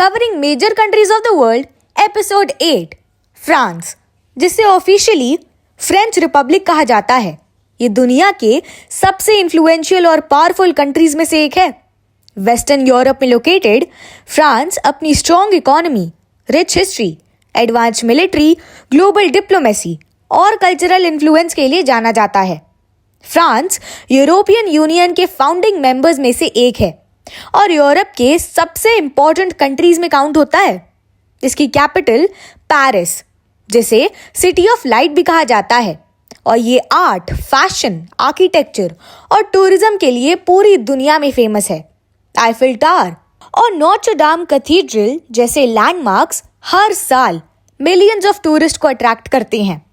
Covering major countries of the world episode 8 France, जिसे officially French Republic कहा जाता है। ये दुनिया के सबसे इन्फ्लुएंशियल और पावरफुल कंट्रीज में से एक है। वेस्टर्न यूरोप में लोकेटेड फ्रांस अपनी strong economy, rich history, advance military, global diplomacy और कल्चरल इन्फ्लुएंस के लिए जाना जाता है। फ्रांस यूरोपियन यूनियन के फाउंडिंग मेंबर्स में से एक है और यूरोप के सबसे इंपॉर्टेंट कंट्रीज में काउंट होता है। इसकी कैपिटल पेरिस, जिसे सिटी ऑफ लाइट भी कहा जाता है, और ये आर्ट, फैशन, आर्किटेक्चर और टूरिज्म के लिए पूरी दुनिया में फेमस है। आईफिल टावर और नोत्र डाम कैथेड्रल जैसे लैंडमार्क्स हर साल मिलियंस ऑफ टूरिस्ट को अट्रैक्ट करते हैं।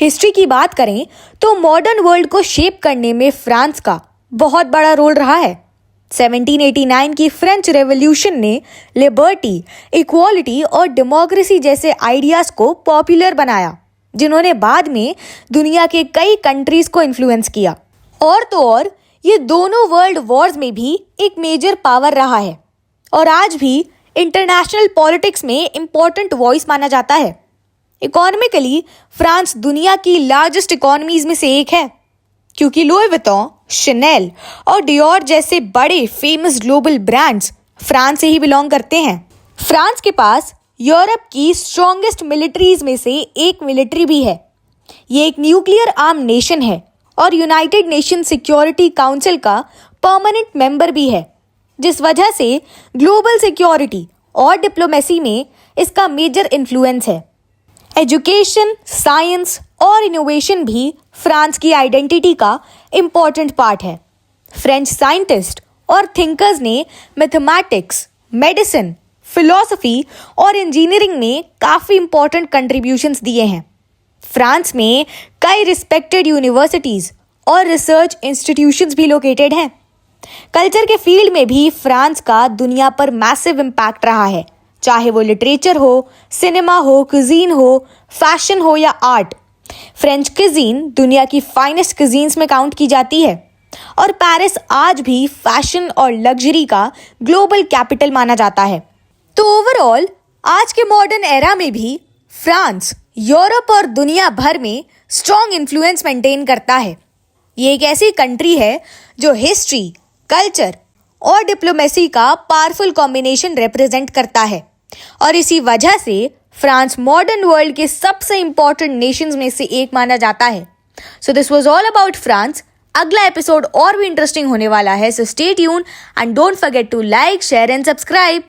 हिस्ट्री की बात करें तो मॉडर्न वर्ल्ड को शेप करने में फ्रांस का बहुत बड़ा रोल रहा है। 1789 की फ्रेंच रेवोल्यूशन ने लिबर्टी, इक्वालिटी और डेमोक्रेसी जैसे आइडियाज को पॉपुलर बनाया, जिन्होंने बाद में दुनिया के कई कंट्रीज को इन्फ्लुएंस किया। और तो और ये दोनों वर्ल्ड वॉर्स में भी एक मेजर पावर रहा है और आज भी इंटरनेशनल पॉलिटिक्स में इंपॉर्टेंट वॉइस माना जाता है। इकोनॉमिकली फ्रांस दुनिया की लार्जेस्ट इकोनॉमीज में से एक है, क्योंकि लुई विटॉन, शनेल और डियोर जैसे बड़े फेमस ग्लोबल ब्रांड्स फ्रांस से ही बिलोंग करते हैं। फ्रांस के पास यूरोप की स्ट्रॉन्गेस्ट मिलिट्रीज में से एक मिलिट्री भी है। ये एक न्यूक्लियर आर्म नेशन है और यूनाइटेड नेशन सिक्योरिटी काउंसिल का परमानेंट मेंबर भी है, जिस वजह से ग्लोबल सिक्योरिटी और डिप्लोमेसी में इसका मेजर इन्फ्लुएंस है। एजुकेशन, साइंस और इनोवेशन भी फ्रांस की आइडेंटिटी का इम्पॉर्टेंट पार्ट है। फ्रेंच साइंटिस्ट और थिंकर्स ने मैथमेटिक्स, मेडिसिन, फिलॉसफी और इंजीनियरिंग में काफ़ी इम्पॉर्टेंट कंट्रीब्यूशंस दिए हैं। फ्रांस में कई रिस्पेक्टेड यूनिवर्सिटीज़ और रिसर्च इंस्टीट्यूशंस भी लोकेटेड हैं। कल्चर के फील्ड में भी फ्रांस का दुनिया पर मैसिव इम्पैक्ट रहा है, चाहे वो लिटरेचर हो, सिनेमा हो, कुजीन हो, फैशन हो या आर्ट। फ्रेंच कुजीन दुनिया की फाइनेस्ट कुजीन्स में काउंट की जाती है और पेरिस आज भी फैशन और लग्जरी का ग्लोबल कैपिटल माना जाता है। तो ओवरऑल आज के मॉडर्न एरा में भी फ्रांस यूरोप और दुनिया भर में स्ट्रॉन्ग इन्फ्लुएंस मेंटेन करता है। ये एक ऐसी कंट्री है जो हिस्ट्री, कल्चर और डिप्लोमेसी का पावरफुल कॉम्बिनेशन रिप्रेजेंट करता है और इसी वजह से फ्रांस मॉडर्न वर्ल्ड के सबसे इंपॉर्टेंट नेशंस में से एक माना जाता है। So this was all about France. अगला एपिसोड और भी इंटरेस्टिंग होने वाला है, so stay tune and don't forget to like, share and subscribe.